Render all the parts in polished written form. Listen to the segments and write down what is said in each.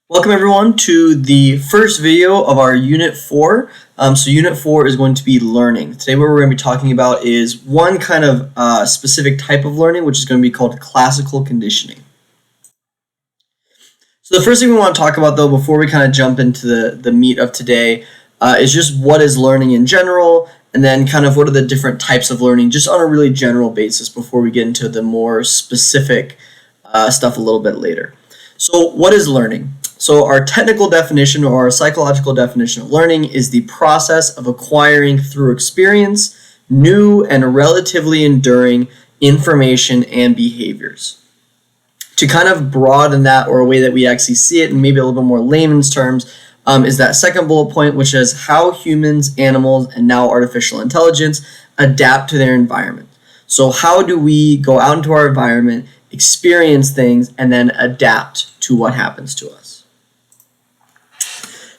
Welcome everyone to the first video of our Unit 4. So Unit 4 is going to be learning. Today what we're going to be talking about is one kind of specific type of learning, which is going to be called classical conditioning. So the first thing we want to talk about though, before we kind of jump into the meat of today, is just what is learning in general, and then kind of what are the different types of learning, just on a really general basis before we get into the more specific stuff a little bit later. So what is learning? So our technical definition or our psychological definition of learning is the process of acquiring through experience new and relatively enduring information and behaviors. To kind of broaden that, or a way that we actually see it in maybe a little bit more layman's terms, is that second bullet point, which is how humans, animals, and now artificial intelligence adapt to their environment. So how do we go out into our environment, experience things, and then adapt to what happens to us?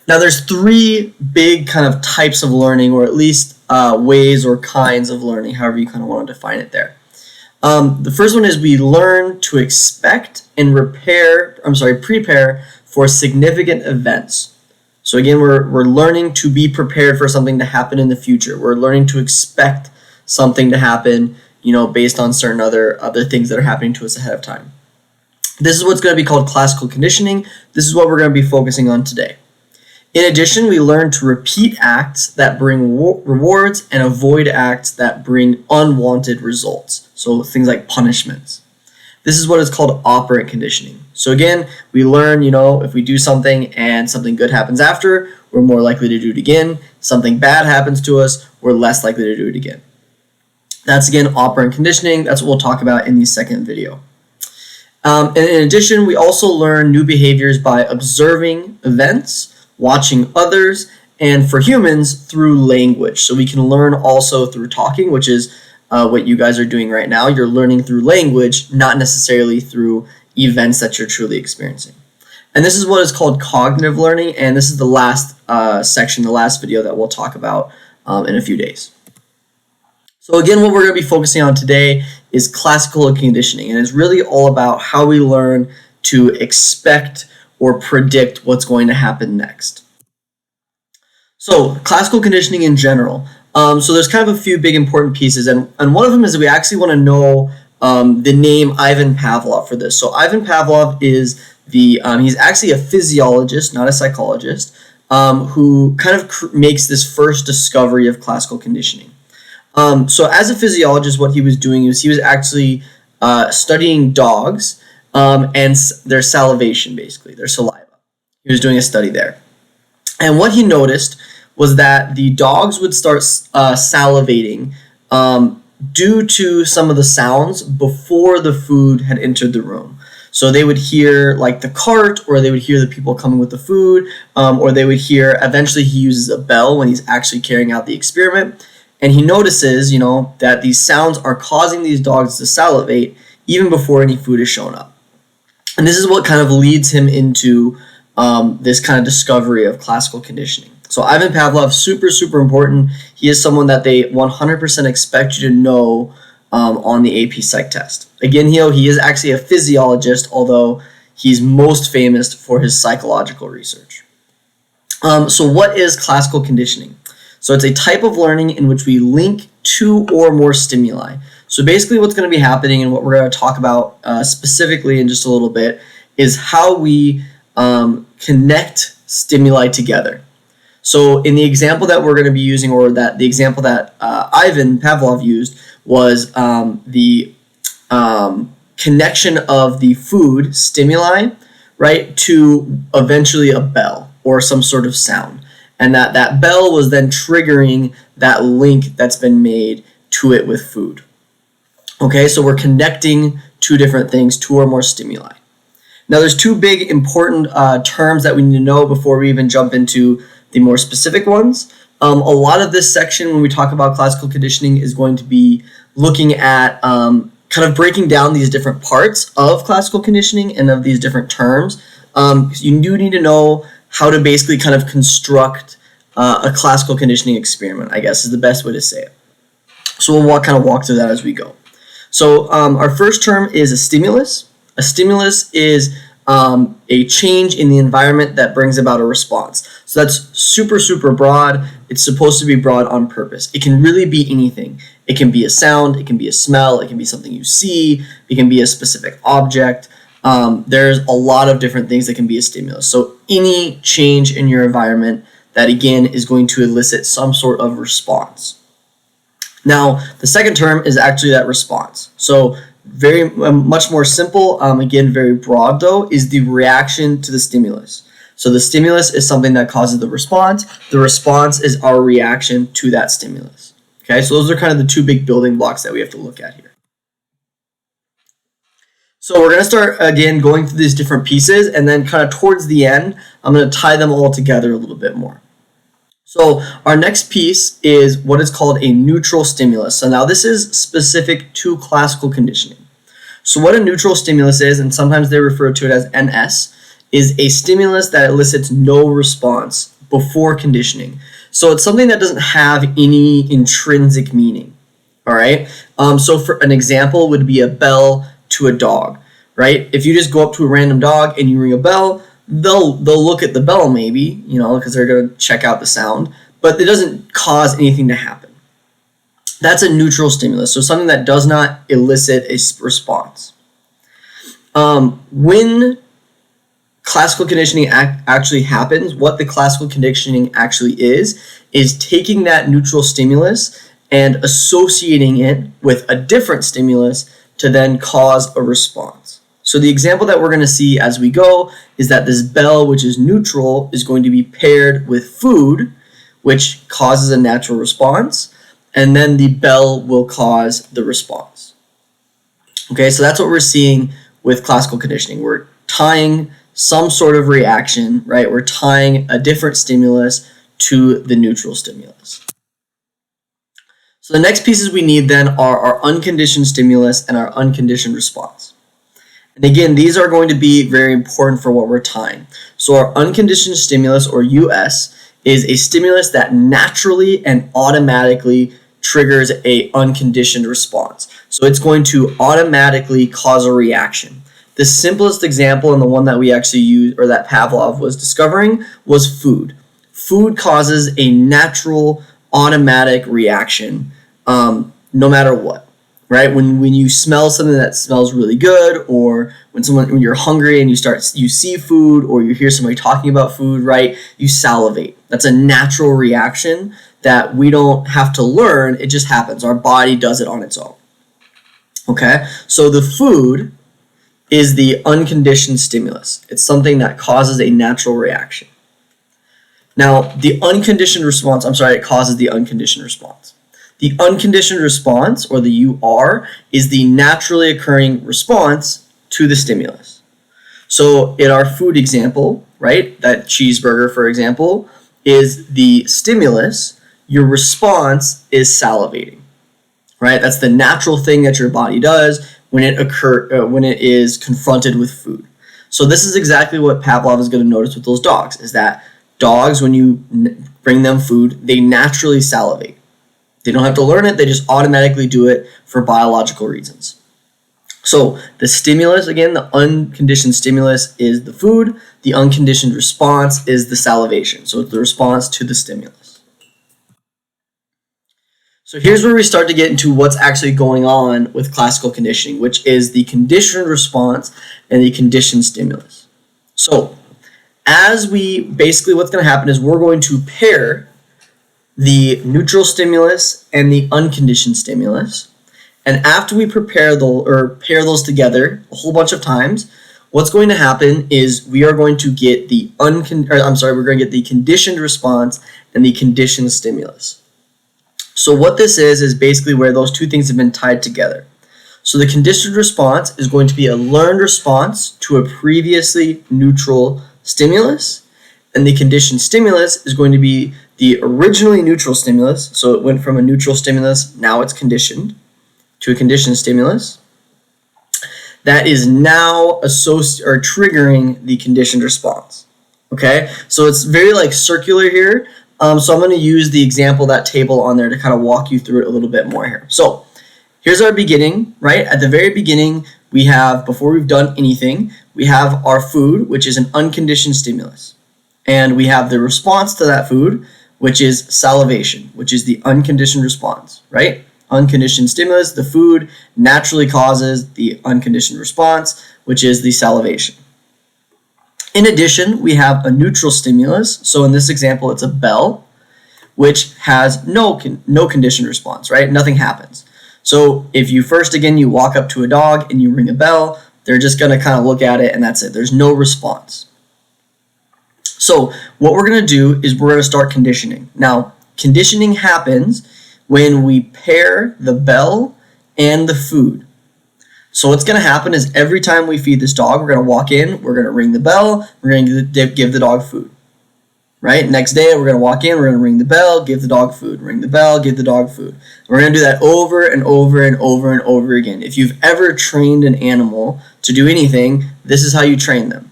Now there's three big kind of types of learning, or at least ways or kinds of learning, however you kind of want to define it there. The first one is we learn to expect and prepare for significant events. So again, we're learning to be prepared for something to happen in the future. We're learning to expect something to happen, based on certain other things that are happening to us ahead of time. This is what's going to be called classical conditioning. This is what we're going to be focusing on today. In addition, we learn to repeat acts that bring rewards and avoid acts that bring unwanted results. So things like punishments. This is what is called operant conditioning. So again, we learn, if we do something and something good happens after, we're more likely to do it again. Something bad happens to us, we're less likely to do it again. That's again operant conditioning. That's what we'll talk about in the second video. And in addition, we also learn new behaviors by observing events, watching others, and for humans, through language. So we can learn also through talking, which is what you guys are doing right now. You're learning through language, not necessarily through events that you're truly experiencing. And this is what is called cognitive learning, and this is the last section, the last video that we'll talk about in a few days. So again, what we're going to be focusing on today is classical conditioning, and it's really all about how we learn to expect or predict what's going to happen next. So classical conditioning in general. So there's kind of a few big important pieces, and one of them is that we actually want to know the name Ivan Pavlov for this. So Ivan Pavlov is he's actually a physiologist, not a psychologist, who kind of makes this first discovery of classical conditioning. So as a physiologist, what he was doing is he was actually studying dogs and their salivation, basically, their saliva. He was doing a study there. And what he noticed was that the dogs would start salivating due to some of the sounds before the food had entered the room. So they would hear like the cart, or they would hear the people coming with the food, or they would hear, eventually he uses a bell when he's actually carrying out the experiment. And he notices, that these sounds are causing these dogs to salivate even before any food has shown up. And this is what kind of leads him into this kind of discovery of classical conditioning. So Ivan Pavlov, super, super important. He is someone that they 100% expect you to know on the AP Psych test. Again, he is actually a physiologist, although he's most famous for his psychological research. So what is classical conditioning? So it's a type of learning in which we link two or more stimuli. So basically what's going to be happening, and what we're going to talk about specifically in just a little bit, is how we connect stimuli together. So in the example that we're going to be using, or that the example that Ivan Pavlov used, was the connection of the food stimuli, right, to eventually a bell or some sort of sound. And that bell was then triggering that link that's been made to it with food. Okay, so we're connecting two different things, two or more stimuli. Now there's two big important terms that we need to know before we even jump into the more specific ones. A lot of this section, when we talk about classical conditioning, is going to be looking at kind of breaking down these different parts of classical conditioning and of these different terms. You do need to know how to basically kind of construct a classical conditioning experiment, I guess is the best way to say it. So we'll kind of walk through that as we go. So our first term is a stimulus. A stimulus is a change in the environment that brings about a response. So that's super, super broad. It's supposed to be broad on purpose. It can really be anything. It can be a sound, it can be a smell, it can be something you see, it can be a specific object. There's a lot of different things that can be a stimulus. So any change in your environment that, again, is going to elicit some sort of response. Now, the second term is actually that response. So very much more simple, again, very broad though, is the reaction to the stimulus. So the stimulus is something that causes the response. The response is our reaction to that stimulus. Okay, so those are kind of the two big building blocks that we have to look at here. So we're going to start, again, going through these different pieces, and then kind of towards the end, I'm going to tie them all together a little bit more. So our next piece is what is called a neutral stimulus. So now this is specific to classical conditioning. So what a neutral stimulus is, and sometimes they refer to it as NS, is a stimulus that elicits no response before conditioning. So it's something that doesn't have any intrinsic meaning. All right. So for an example would be a bell to a dog, right? If you just go up to a random dog and you ring a bell, they'll look at the bell maybe, because they're going to check out the sound, but it doesn't cause anything to happen. That's a neutral stimulus, so something that does not elicit a response. When classical conditioning actually happens, what the classical conditioning actually is taking that neutral stimulus and associating it with a different stimulus to then cause a response. So the example that we're going to see as we go is that this bell, which is neutral, is going to be paired with food, which causes a natural response, and then the bell will cause the response. Okay, so that's what we're seeing with classical conditioning. We're tying some sort of reaction, right? We're tying a different stimulus to the neutral stimulus. So the next pieces we need then are our unconditioned stimulus and our unconditioned response. And again, these are going to be very important for what we're tying. So our unconditioned stimulus, or US, is a stimulus that naturally and automatically triggers a unconditioned response. So it's going to automatically cause a reaction. The simplest example, and the one that we actually used, or that Pavlov was discovering, was food. Food causes a natural, automatic reaction, no matter what, right? When you smell something that smells really good, or when you're hungry and you see food, or you hear somebody talking about food, right? You salivate. That's a natural reaction that we don't have to learn. It just happens. Our body does it on its own. Okay, so the food is the unconditioned stimulus. It's something that causes a natural reaction. Now, the unconditioned response, it causes the unconditioned response. The unconditioned response, or the UR, is the naturally occurring response to the stimulus. So in our food example, right, that cheeseburger, for example, is the stimulus. Your response is salivating, right? That's the natural thing that your body does when it is confronted with food. So this is exactly what Pavlov is going to notice with those dogs, is that dogs, when you bring them food, they naturally salivate. They don't have to learn it, they just automatically do it for biological reasons. So the stimulus, again, the unconditioned stimulus is the food, the unconditioned response is the salivation. So it's the response to the stimulus. So here's where we start to get into what's actually going on with classical conditioning, which is the conditioned response and the conditioned stimulus. So what's going to happen is we're going to pair the neutral stimulus and the unconditioned stimulus. And after we pair those together a whole bunch of times, what's going to happen is we are going to get we're going to get the conditioned response and the conditioned stimulus. So what this is basically where those two things have been tied together. So the conditioned response is going to be a learned response to a previously neutral stimulus, and the conditioned stimulus is going to be the originally neutral stimulus. So it went from a neutral stimulus, now it's conditioned, to a conditioned stimulus that is now triggering the conditioned response. Okay, so it's very circular here. So I'm going to use the example, that table on there, to kind of walk you through it a little bit more here. So here's our beginning, right? At the very beginning, we have, before we've done anything, we have our food, which is an unconditioned stimulus. And we have the response to that food, which is salivation, which is the unconditioned response, right? Unconditioned stimulus, the food naturally causes the unconditioned response, which is the salivation. In addition, we have a neutral stimulus. So in this example, it's a bell, which has no conditioned response, right? Nothing happens. So if you you walk up to a dog and you ring a bell, they're just going to kind of look at it and that's it. There's no response. So what we're going to do is we're going to start conditioning. Now, conditioning happens when we pair the bell and the food. So what's going to happen is every time we feed this dog, we're going to walk in, we're going to ring the bell, we're going to give the dog food. Right? Next day, we're going to walk in, we're going to ring the bell, give the dog food. Ring the bell, give the dog food. We're going to do that over and over and over and over again. If you've ever trained an animal to do anything, this is how you train them.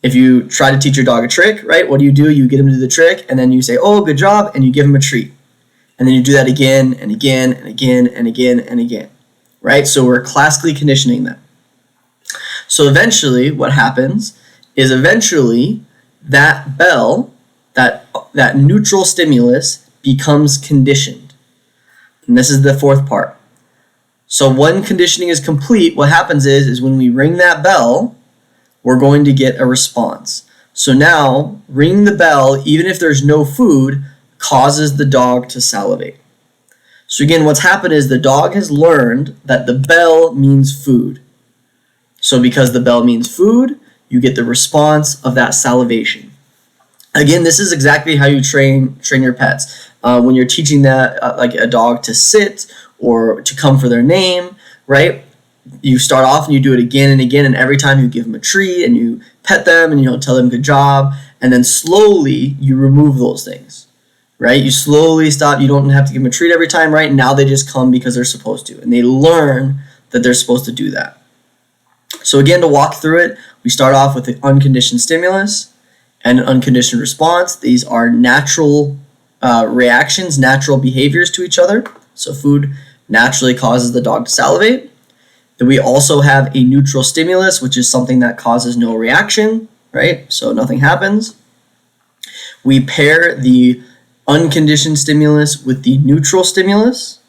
If you try to teach your dog a trick, right, what do? You get him to do the trick, and then you say, oh, good job, and you give him a treat. And then you do that again and again and again and again and again, right? So we're classically conditioning them. So eventually what happens is that bell, that neutral stimulus becomes conditioned. And this is the fourth part. So when conditioning is complete, what happens is when we ring that bell, we're going to get a response. So now, ringing the bell, even if there's no food, causes the dog to salivate. So again, what's happened is the dog has learned that the bell means food. So because the bell means food, you get the response of that salivation. Again, this is exactly how you train your pets. When you're teaching that like a dog to sit or to come for their name, right? You start off and you do it again and again, and every time you give them a treat and you pet them and tell them good job, and then slowly you remove those things, right? You slowly stop. You don't have to give them a treat every time, right? Now they just come because they're supposed to, and they learn that they're supposed to do that. So again, to walk through it, we start off with the unconditioned stimulus and an unconditioned response. These are natural reactions, natural behaviors to each other. So food naturally causes the dog to salivate. Then we also have a neutral stimulus, which is something that causes no reaction, right? So nothing happens. We pair the unconditioned stimulus with the neutral stimulus.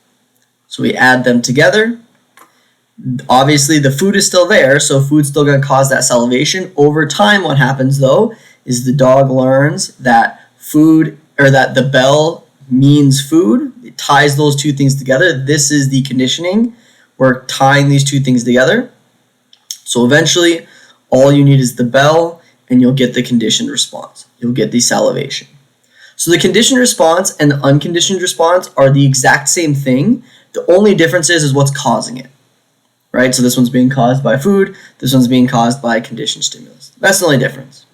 So we add them together. Obviously, the food is still there, so food's still going to cause that salivation. Over time, what happens, though, is the dog learns that the bell means food. It ties those two things together. This is the conditioning. We're tying these two things together. So eventually, all you need is the bell, and you'll get the conditioned response. You'll get the salivation. So the conditioned response and the unconditioned response are the exact same thing. The only difference is what's causing it, right? So this one's being caused by food. This one's being caused by conditioned stimulus. That's the only difference,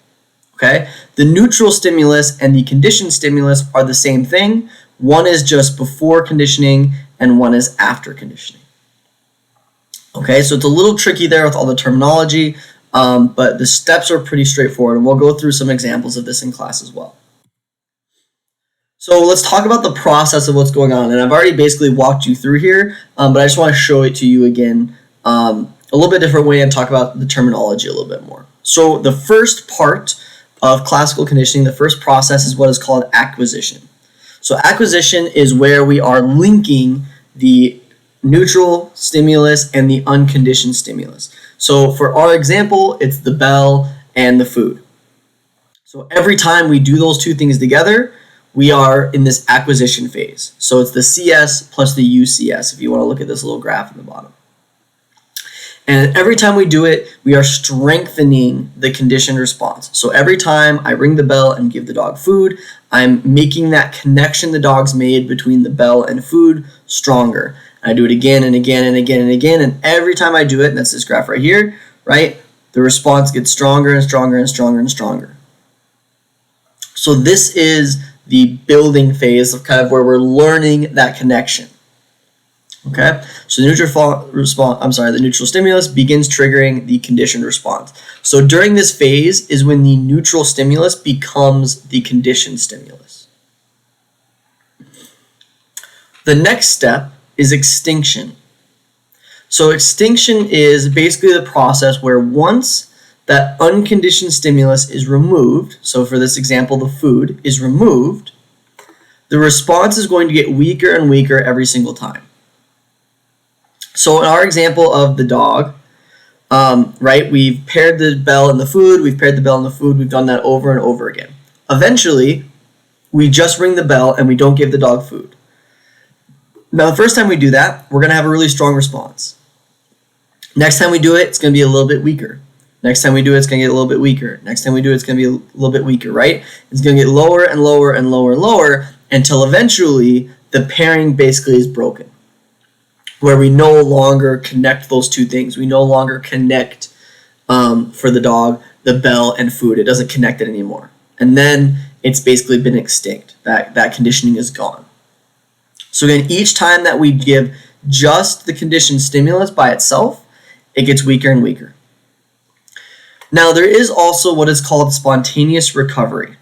okay? The neutral stimulus and the conditioned stimulus are the same thing. One is just before conditioning, and one is after conditioning. Okay, so it's a little tricky there with all the terminology, but the steps are pretty straightforward, and we'll go through some examples of this in class as well. So let's talk about the process of what's going on, and I've already basically walked you through here, but I just want to show it to you again a little bit different way and talk about the terminology a little bit more. So the first part of classical conditioning, the first process is what is called acquisition. So acquisition is where we are linking the neutral stimulus and the unconditioned stimulus. So for our example, it's the bell and the food. So every time we do those two things together, we are in this acquisition phase. So it's the CS plus the UCS, if you want to look at this little graph in the bottom. And every time we do it, we are strengthening the conditioned response. So every time I ring the bell and give the dog food, I'm making that connection the dog's made between the bell and food stronger. I do it again and again and again and again, and every time I do it, and that's this graph right here, right, the response gets stronger and stronger and stronger and stronger. So this is the building phase of kind of where we're learning that connection. Okay, so the neutral stimulus begins triggering the conditioned response. So during this phase is when the neutral stimulus becomes the conditioned stimulus. The next step is extinction. So extinction is basically the process where once that unconditioned stimulus is removed, so for this example, the food is removed, the response is going to get weaker and weaker every single time. So in our example of the dog, right, we've paired the bell and the food, we've done that over and over again. Eventually, we just ring the bell and we don't give the dog food. Now, the first time we do that, we're going to have a really strong response. Next time we do it, it's going to be a little bit weaker. Next time we do it, it's going to get a little bit weaker. Next time we do it, it's going to be a little bit weaker, right? It's going to get lower and lower and lower and lower until eventually the pairing basically is broken, where we no longer connect those two things. We no longer connect, for the dog, the bell and food. It doesn't connect it anymore. And then it's basically been extinct. That conditioning is gone. So again, each time that we give just the conditioned stimulus by itself, it gets weaker and weaker. Now, there is also what is called spontaneous recovery.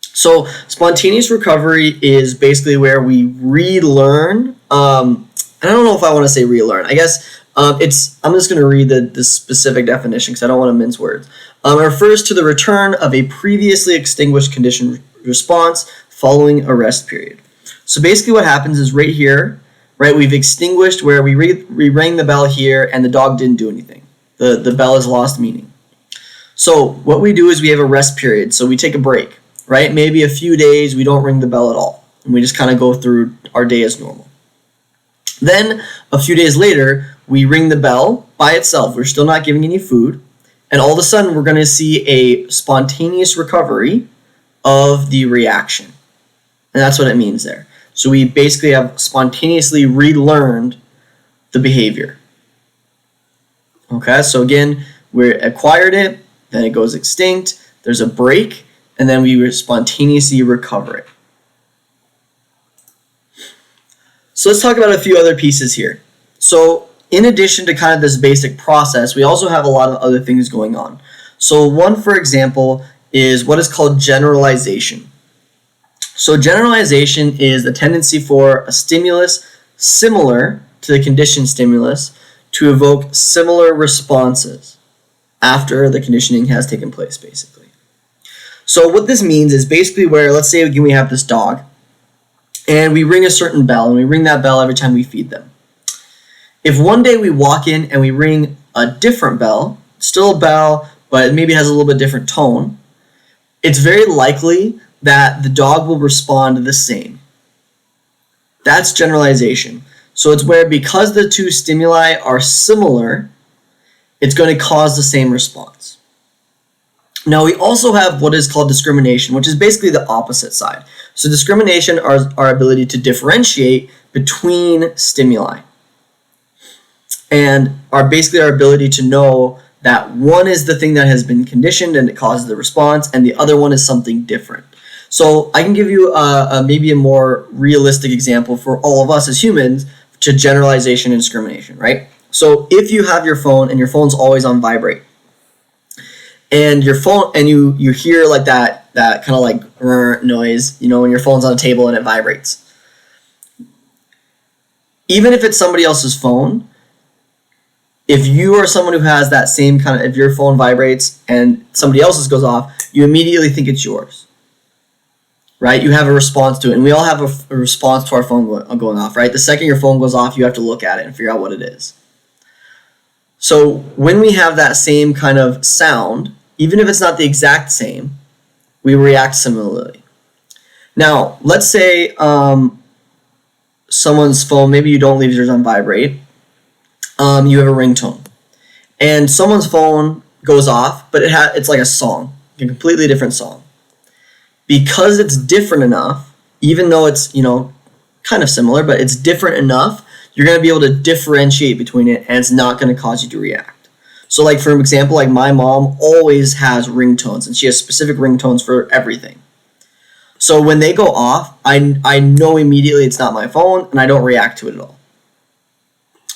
So spontaneous recovery is basically where we relearn. I don't know if I want to say relearn. I guess I'm just going to read the specific definition because I don't want to mince words. It refers to the return of a previously extinguished conditioned response following a rest period. So basically what happens is right here, right, we've extinguished where we rang the bell here and the dog didn't do anything. The bell has lost meaning. So what we do is we have a rest period. So we take a break, right? Maybe a few days we don't ring the bell at all. And we just kind of go through our day as normal. Then a few days later, we ring the bell by itself. We're still not giving any food. And all of a sudden, we're going to see a spontaneous recovery of the reaction. And that's what it means there. So we basically have spontaneously relearned the behavior. Okay, so again, we acquired it, then it goes extinct, there's a break, and then we spontaneously recover it. So let's talk about a few other pieces here. So in addition to kind of this basic process, we also have a lot of other things going on. So one, for example, is what is called generalization. So generalization is the tendency for a stimulus similar to the conditioned stimulus to evoke similar responses after the conditioning has taken place, basically. So what this means is basically where, let's say again, we have this dog, and we ring a certain bell, and we ring that bell every time we feed them. If one day we walk in and we ring a different bell, still a bell, but it maybe has a little bit different tone, it's very likely that the dog will respond the same. That's generalization. So it's where because the two stimuli are similar, it's going to cause the same response. Now we also have what is called discrimination, which is basically the opposite side. So discrimination is our ability to differentiate between stimuli. And our ability to know that one is the thing that has been conditioned and it causes the response, and the other one is something different. So I can give you maybe a more realistic example for all of us as humans to generalization and discrimination, right? So if you have your phone and your phone's always on vibrate, and your phone and you hear like that kind of like noise, you know, when your phone's on a table and it vibrates. Even if it's somebody else's phone, if you are someone who has that same kind of, if your phone vibrates and somebody else's goes off, you immediately think it's yours, right? You have a response to it, and we all have a response to our phone going off, right? The second your phone goes off, you have to look at it and figure out what it is. So when we have that same kind of sound, even if it's not the exact same, we react similarly. Now, let's say someone's phone, maybe you don't leave yours on vibrate, you have a ringtone, and someone's phone goes off, but it's like a song, a completely different song. Because it's different enough, even though it's, you know, kind of similar, but it's different enough, you're going to be able to differentiate between it, and it's not going to cause you to react. So like for example, like my mom always has ringtones, and she has specific ringtones for everything. So when they go off, I know immediately it's not my phone, and I don't react to it at all.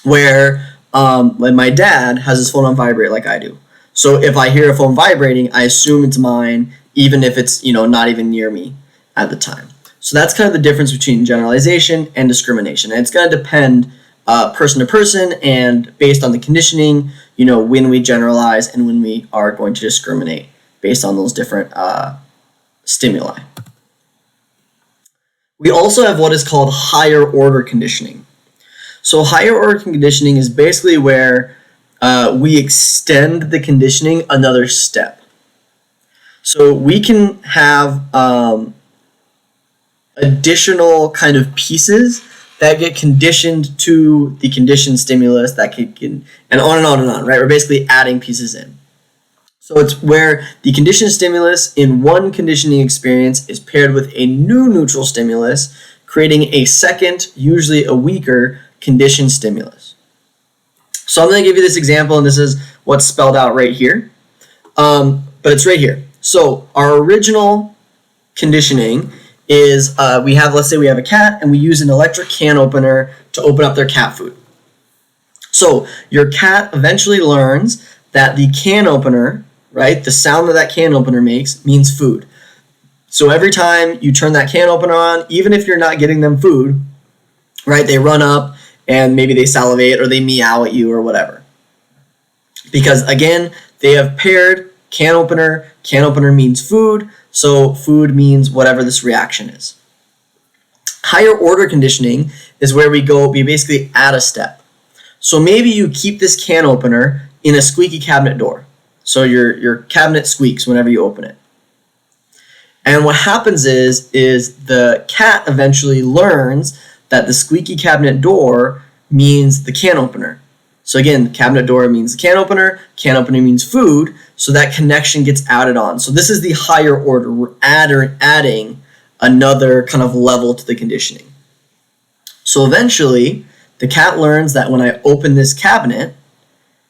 Where like my dad has his phone on vibrate like I do. So if I hear a phone vibrating, I assume it's mine, even if it's, you know, not even near me at the time. So that's kind of the difference between generalization and discrimination. And it's going to depend person to person and based on the conditioning, when we generalize and when we are going to discriminate based on those different stimuli. We also have what is called higher order conditioning. So higher order conditioning is basically where we extend the conditioning another step. So we can have additional kind of pieces that get conditioned to the conditioned stimulus that can and on and on and on, right? We're basically adding pieces in. So it's where the conditioned stimulus in one conditioning experience is paired with a new neutral stimulus, creating a second, usually a weaker, conditioned stimulus. So I'm going to give you this example, and this is what's spelled out right here. But it's right here. So our original conditioning is let's say we have a cat, and we use an electric can opener to open up their cat food. So your cat eventually learns that the can opener, right, the sound that can opener makes means food. So every time you turn that can opener on, even if you're not getting them food, right, they run up and maybe they salivate or they meow at you or whatever. Because again, they have paired can opener means food, so food means whatever this reaction is. Higher order conditioning is where we basically add a step. So maybe you keep this can opener in a squeaky cabinet door. So your cabinet squeaks whenever you open it. And what happens is the cat eventually learns that the squeaky cabinet door means the can opener. So again, cabinet door means the can opener means food, so that connection gets added on. So this is the higher order. We're adding another kind of level to the conditioning. So eventually, the cat learns that when I open this cabinet,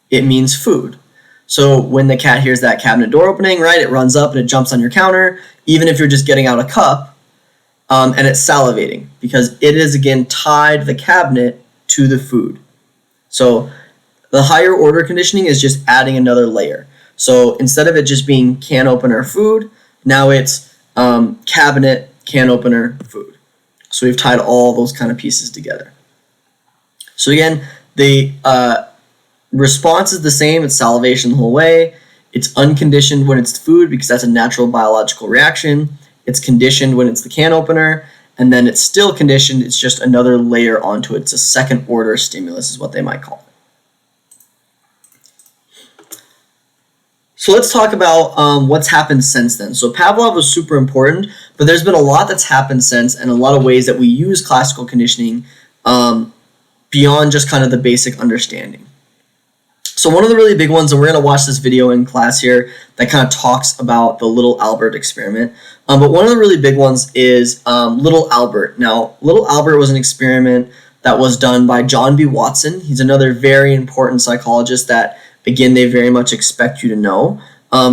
it means food. So when the cat hears that cabinet door opening, right, it runs up and it jumps on your counter, even if you're just getting out a cup, and it's salivating because it is, again, tied the cabinet to the food. So the higher order conditioning is just adding another layer. So instead of it just being can opener food, now it's cabinet, can opener, food. So we've tied all those kind of pieces together. So again, the response is the same. It's salivation the whole way. It's unconditioned when it's food because that's a natural biological reaction. It's conditioned when it's the can opener. And then it's still conditioned. It's just another layer onto it. It's a second order stimulus is what they might call it. So let's talk about what's happened since then. So Pavlov was super important, but there's been a lot that's happened since and a lot of ways that we use classical conditioning beyond just kind of the basic understanding. So one of the really big ones, and we're going to watch this video in class here that kind of talks about the Little Albert experiment. But one of the really big ones is Little Albert. Now, Little Albert was an experiment that was done by John B. Watson. He's another very important psychologist that, again, they very much expect you to know.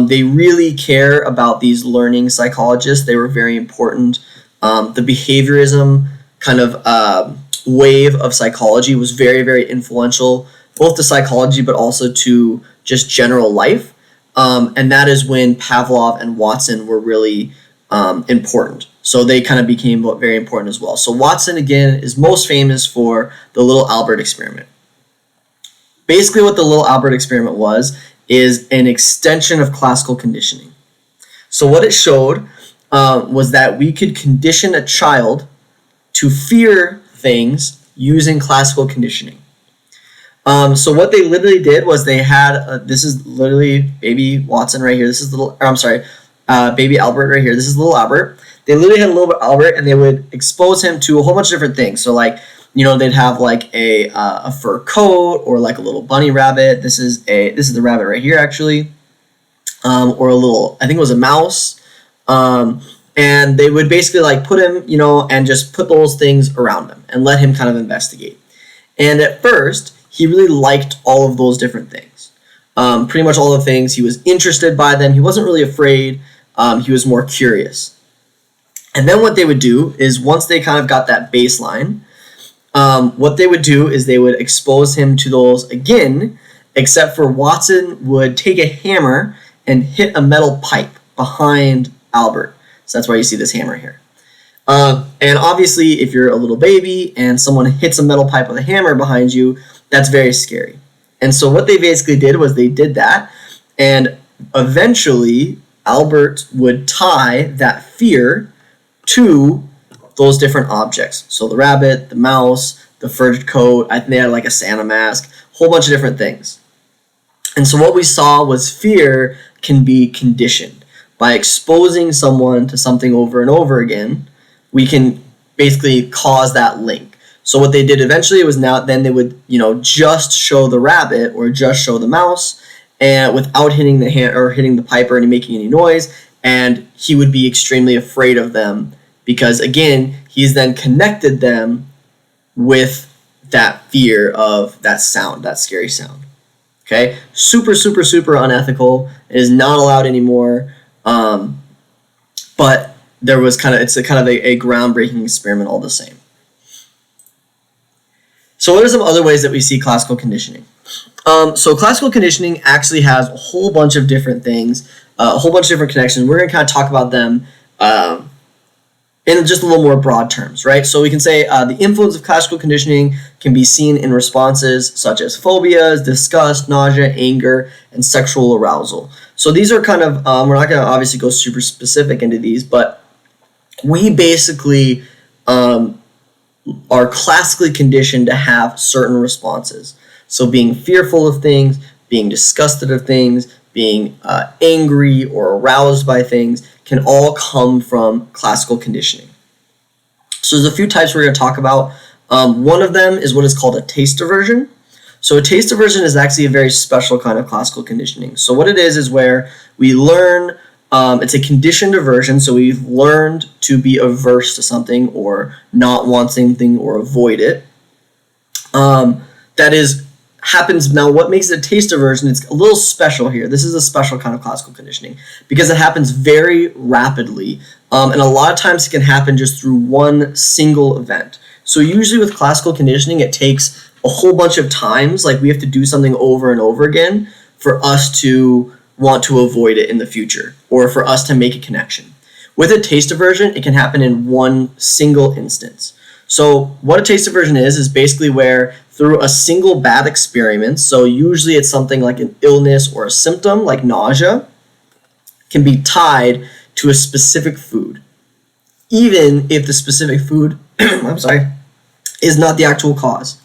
They really care about these learning psychologists. They were very important. The behaviorism kind of wave of psychology was very, very influential, both to psychology but also to just general life. And that is when Pavlov and Watson were really important. So they kind of became very important as well. So Watson, again, is most famous for the Little Albert experiment. Basically what the Little Albert experiment is an extension of classical conditioning. So what it showed was that we could condition a child to fear things using classical conditioning. So what they literally did was they had, this is literally baby Watson right here. This is baby Albert right here. This is Little Albert. They literally had a little Albert and they would expose him to a whole bunch of different things. So like, they'd have like a fur coat or like a little bunny rabbit. This is the rabbit right here actually, or a little, I think it was a mouse. And they would basically like put him, and just put those things around him and let him kind of investigate. And at first, he really liked all of those different things. Pretty much all the things. He was interested by them. He wasn't really afraid. He was more curious. And then what they would do is once they kind of got that baseline, what they would do is they would expose him to those again, except for Watson would take a hammer and hit a metal pipe behind Albert. So that's why you see this hammer here. And obviously, if you're a little baby and someone hits a metal pipe with a hammer behind you, that's very scary. And so what they basically did was they did that, and eventually Albert would tie that fear to those different objects. So the rabbit, the mouse, the fur coat, I think they had like a Santa mask, a whole bunch of different things. And so what we saw was fear can be conditioned. By exposing someone to something over and over again, we can basically cause that link. So what they did eventually was then they would, just show the rabbit or just show the mouse, and without hitting the hand or hitting the pipe or making any noise, and he would be extremely afraid of them because, again, he's then connected them with that fear of that sound, that scary sound. Okay, super, super, super unethical. It is not allowed anymore. But there was it's a groundbreaking experiment all the same. So what are some other ways that we see classical conditioning? So classical conditioning actually has a whole bunch of different things, a whole bunch of different connections. We're going to kind of talk about them in just a little more broad terms, right? So we can say the influence of classical conditioning can be seen in responses such as phobias, disgust, nausea, anger, and sexual arousal. So these are kind of, we're not going to obviously go super specific into these, but we basically are classically conditioned to have certain responses. So being fearful of things, being disgusted of things, being angry or aroused by things can all come from classical conditioning. So there's a few types we're going to talk about. One of them is what is called a taste aversion. So a taste aversion is actually a very special kind of classical conditioning. So what it is where we learn, it's a conditioned aversion, so we've learned to be averse to something or not want something or avoid it. That happens now. What makes it a taste aversion? It's a little special here. This is a special kind of classical conditioning because it happens very rapidly, and a lot of times it can happen just through one single event. So usually with classical conditioning, it takes a whole bunch of times, like we have to do something over and over again for us to want to avoid it in the future or for us to make a connection. With a taste aversion, it can happen in one single instance. So what a taste aversion is basically where through a single bad experience, so usually it's something like an illness or a symptom like nausea, can be tied to a specific food, even if the specific food, is not the actual cause.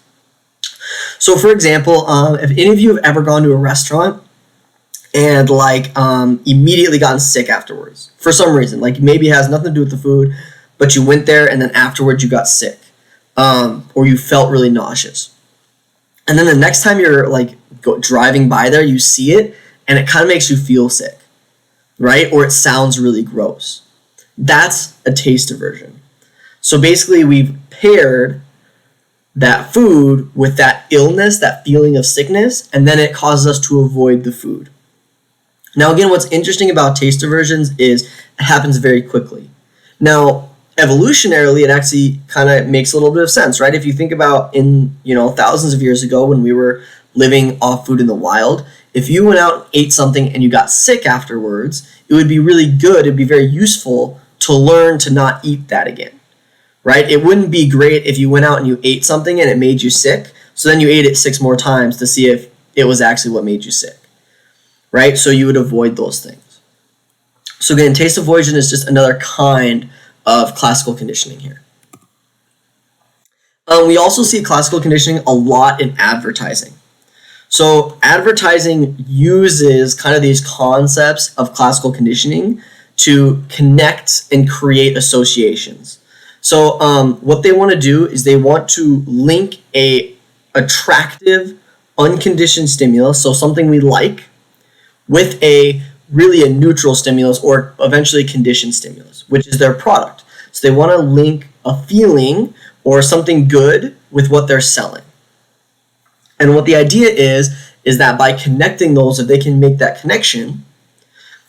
So for example, if any of you have ever gone to a restaurant and immediately gotten sick afterwards for some reason, like maybe it has nothing to do with the food, but you went there and then afterwards you got sick, or you felt really nauseous. And then the next time you're driving by there, you see it and it kind of makes you feel sick, right? Or it sounds really gross. That's a taste aversion. So basically we've paired that food with that illness, that feeling of sickness, and then it causes us to avoid the food. Now again, what's interesting about taste aversions is it happens very quickly. Now, evolutionarily, it actually kind of makes a little bit of sense, right? If you think about thousands of years ago when we were living off food in the wild, if you went out and ate something and you got sick afterwards, it would be really good, it'd be very useful to learn to not eat that again, right? It wouldn't be great if you went out and you ate something and it made you sick, so then you ate it 6 more times to see if it was actually what made you sick, right? So you would avoid those things. So again, taste avoidance is just another kind of classical conditioning here. We also see classical conditioning a lot in advertising. So advertising uses kind of these concepts of classical conditioning to connect and create associations. So what they want to do is they want to link a attractive, unconditioned stimulus, so something we like, with a neutral stimulus or eventually conditioned stimulus, which is their product. So they want to link a feeling or something good with what they're selling. And what the idea is that by connecting those, if they can make that connection,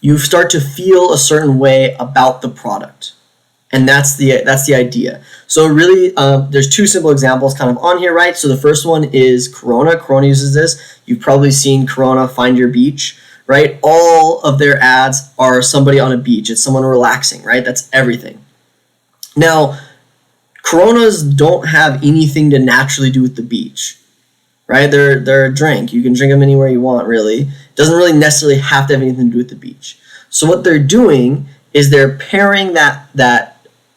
you start to feel a certain way about the product. And that's the idea. So really, there's 2 simple examples kind of on here, right? So the first one is Corona. Corona uses this. You've probably seen Corona Find Your Beach, right? All of their ads are somebody on a beach. It's someone relaxing, right? That's everything. Now, Coronas don't have anything to naturally do with the beach, right? They're a drink. You can drink them anywhere you want, really. It doesn't really necessarily have to have anything to do with the beach. So what they're doing is they're pairing that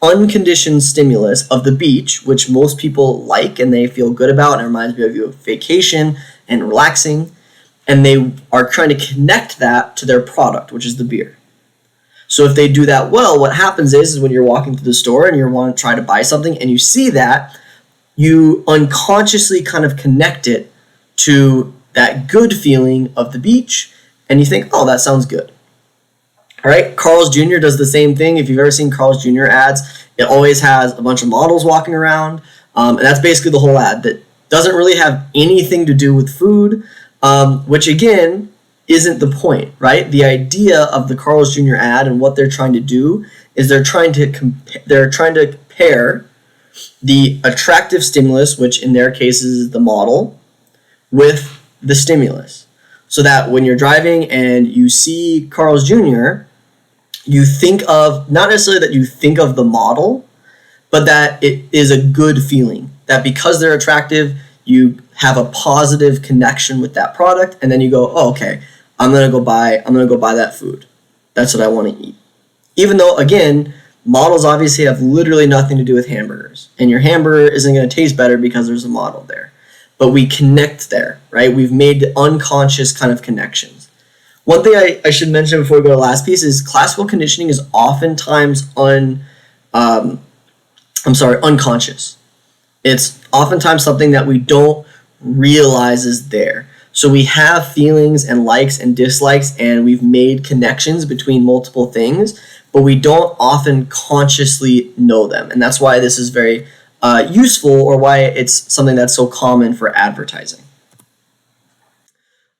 unconditioned stimulus of the beach, which most people like and they feel good about, and it reminds me of your vacation and relaxing, and they are trying to connect that to their product, which is the beer. So if they do that well, what happens is when you're walking through the store and you want to try to buy something and you see that, you unconsciously kind of connect it to that good feeling of the beach, and you think, oh, that sounds good. All right, Carl's Jr. does the same thing. If you've ever seen Carl's Jr. ads, it always has a bunch of models walking around, and that's basically the whole ad. That doesn't really have anything to do with food, which again isn't the point, right? The idea of the Carl's Jr. ad and what they're trying to do is they're trying to pair the attractive stimulus, which in their case is the model, with the stimulus. So that when you're driving and you see Carl's Jr., you think of, not necessarily that you think of the model, but that it is a good feeling. That because they're attractive, you have a positive connection with that product, and then you go, oh, okay, I'm gonna go buy that food. That's what I want to eat. Even though, again, models obviously have literally nothing to do with hamburgers, and your hamburger isn't going to taste better because there's a model there. But we connect there, right? We've made unconscious kind of connections. One thing I should mention before we go to the last piece is classical conditioning is oftentimes unconscious. It's oftentimes something that we don't realize is there. So we have feelings and likes and dislikes, and we've made connections between multiple things, but we don't often consciously know them. And that's why this is very useful, or why it's something that's so common for advertising.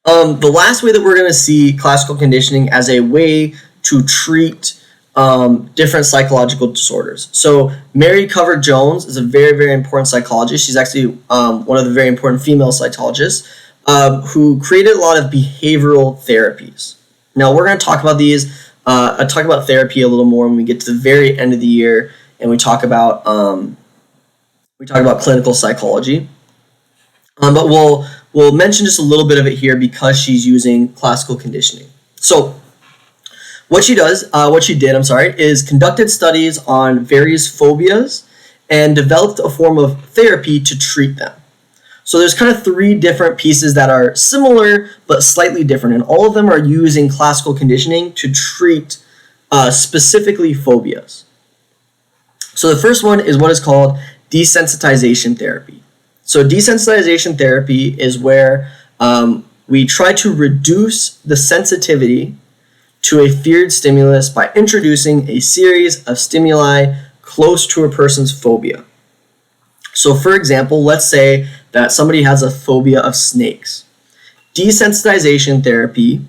The last way that we're going to see classical conditioning as a way to treat different psychological disorders. So Mary Cover Jones is a very, very important psychologist. She's actually one of the very important female psychologists who created a lot of behavioral therapies. Now we're going to talk about these. I'll talk about therapy a little more when we get to the very end of the year, and we talk about clinical psychology. But we'll mention just a little bit of it here because she's using classical conditioning. So what she did, is conducted studies on various phobias and developed a form of therapy to treat them. So there's kind of three different pieces that are similar but slightly different, and all of them are using classical conditioning to treat specifically phobias. So the first one is what is called desensitization therapy. So desensitization therapy is where we try to reduce the sensitivity to a feared stimulus by introducing a series of stimuli close to a person's phobia. So for example, let's say that somebody has a phobia of snakes. Desensitization therapy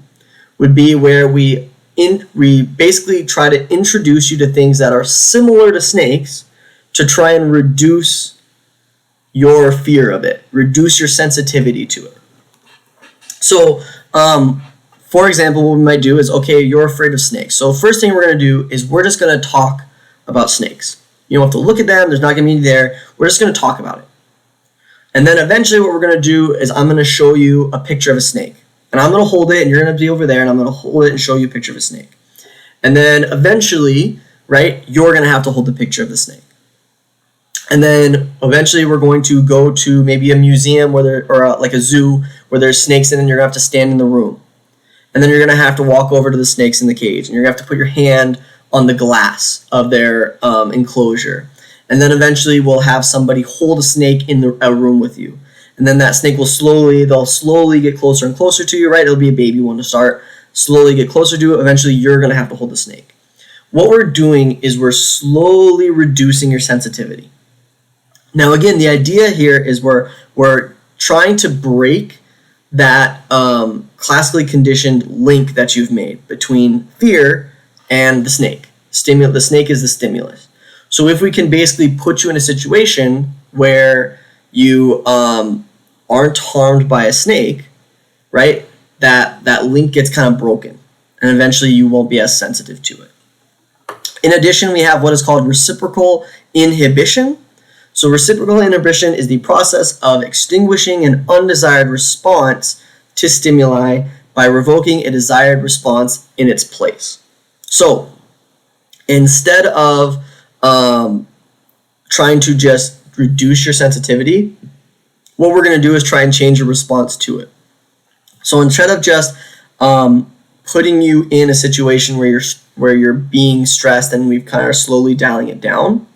would be where we basically try to introduce you to things that are similar to snakes to try and reduce your fear of it, reduce your sensitivity to it. So, for example, what we might do is, okay, you're afraid of snakes. So first thing we're going to do is we're just going to talk about snakes. You don't have to look at them. There's not going to be there. We're just going to talk about it. And then eventually what we're going to do is I'm going to show you a picture of a snake. And I'm going to hold it, and you're going to be over there, and I'm going to hold it and show you a picture of a snake. And then eventually, right, you're going to have to hold the picture of the snake. And then eventually we're going to go to maybe a museum or like a zoo where there's snakes in, and you're going to have to stand in the room. And then you're going to have to walk over to the snakes in the cage, and you're going to have to put your hand on the glass of their enclosure. And then eventually we'll have somebody hold a snake in a room with you. And then that snake will they'll slowly get closer and closer to you, right? It'll be a baby one to start, slowly get closer to it. Eventually you're going to have to hold the snake. What we're doing is we're slowly reducing your sensitivity. Now again, the idea here is we're trying to break that classically conditioned link that you've made between fear and the snake. The snake is the stimulus. So if we can basically put you in a situation where you aren't harmed by a snake, right, that link gets kind of broken, and eventually you won't be as sensitive to it. In addition, we have what is called reciprocal inhibition. So reciprocal inhibition is the process of extinguishing an undesired response to stimuli by revoking a desired response in its place. So instead of trying to just reduce your sensitivity, what we're going to do is try and change your response to it. So instead of just putting you in a situation where you're being stressed and we've kind of slowly dialing it down,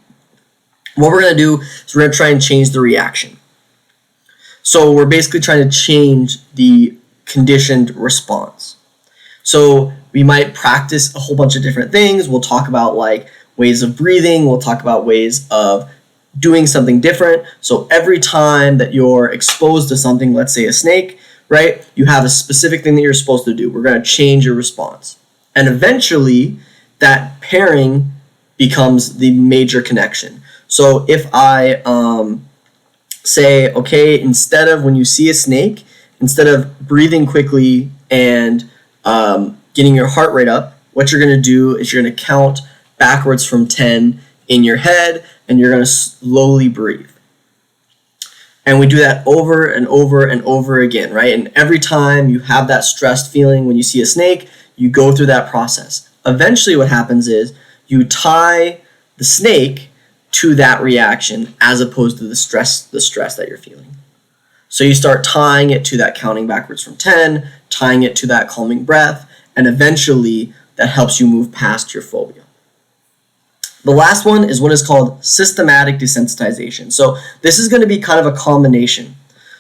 what we're going to do is we're going to try and change the reaction. So we're basically trying to change the conditioned response. So we might practice a whole bunch of different things. We'll talk about like ways of breathing. We'll talk about ways of doing something different. So every time that you're exposed to something, let's say a snake, right, you have a specific thing that you're supposed to do. We're going to change your response. And eventually that pairing becomes the major connection. So if I say, okay, instead of when you see a snake, instead of breathing quickly and getting your heart rate up, what you're going to do is you're going to count backwards from 10 in your head, and you're going to slowly breathe. And we do that over and over and over again, right? And every time you have that stressed feeling when you see a snake, you go through that process. Eventually what happens is you tie the snake to that reaction as opposed to the stress that you're feeling. So you start tying it to that counting backwards from 10, tying it to that calming breath, and eventually that helps you move past your phobia. The last one is what is called systematic desensitization. So this is going to be kind of a combination.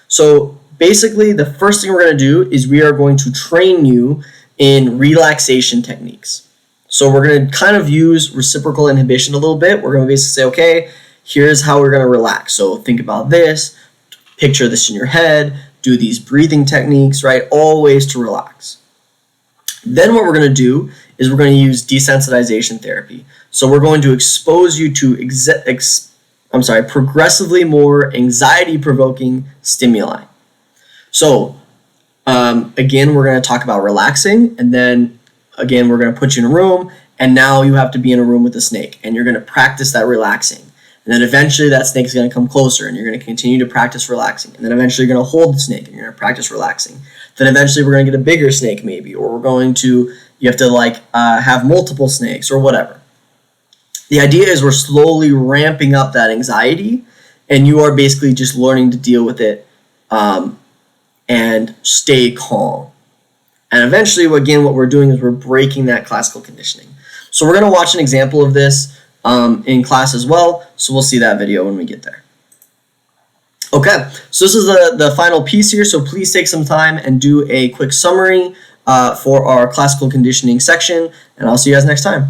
So basically the first thing we're going to do is we are going to train you in relaxation techniques. So we're going to kind of use reciprocal inhibition a little bit. We're going to basically say, okay, here's how we're going to relax. So think about this, picture this in your head, do these breathing techniques, right? All ways to relax. Then what we're going to do is we're going to use desensitization therapy. So we're going to expose you to progressively more anxiety-provoking stimuli. So again, we're going to talk about relaxing, and then again, we're going to put you in a room, and now you have to be in a room with a snake, and you're going to practice that relaxing. And then eventually that snake is going to come closer, and you're going to continue to practice relaxing. And then eventually you're going to hold the snake, and you're going to practice relaxing. Then eventually we're going to get a bigger snake maybe, or you have to have multiple snakes or whatever. The idea is we're slowly ramping up that anxiety, and you are basically just learning to deal with it and stay calm. And eventually, again, what we're doing is we're breaking that classical conditioning. So we're going to watch an example of this in class as well, so we'll see that video when we get there. Okay, so this is the final piece here, so please take some time and do a quick summary for our classical conditioning section, and I'll see you guys next time.